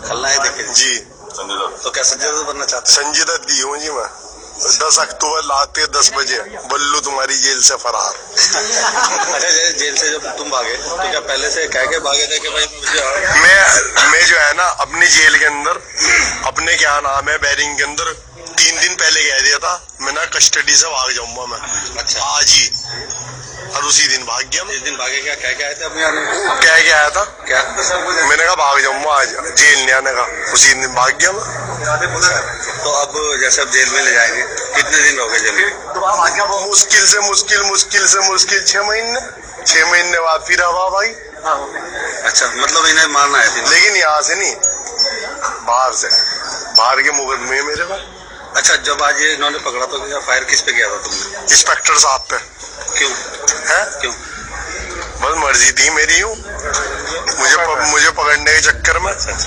खलनायक देखे जी। तो क्या संजय दत्त बनना चाहते संजय दत्त की हूँ जी मैं। 10 अक्टूबर रात के 10 बजे बल्लू तुम्हारी जेल से फरार। अच्छा, जैसे जेल से जब तुम भागे तो क्या पहले से कह के भागे थे कि भाई मुझे मैं जो है ना अपनी जेल के अंदर अपने क्या नाम है बैरिंग के अंदर 3 दिन पहले कह दिया था मैं ना कस्टडी से भाग जाऊंगा मैं। अच्छा। आज ही और उसी दिन भाग गया मैं। इस दिन भागे क्या कह के आए थे अपने आने क्या क्या आया था क्या? मैंने कहा भाग जाऊंगा आज जेल नहीं आने का, उसी दिन भाग गया मैं। तो अब जैसे अब जेल में ले जाएंगे कितने दिन रहोगे जेल में? मुश्किल से 6 महीने बाद फिर हवा भाई। अच्छा, मतलब इन्हें मारना है लेकिन यहाँ से नहीं, बाहर के मुकदमे मेरे पास। अच्छा, जब आज ये इन्होंने पकड़ा तो क्या फायर किस पे किया था तुमने? इंस्पेक्टर साहब पे। क्यों है क्यों? बस मर्जी थी मेरी, हूँ मुझे पकड़ने के चक्कर में। अच्छा।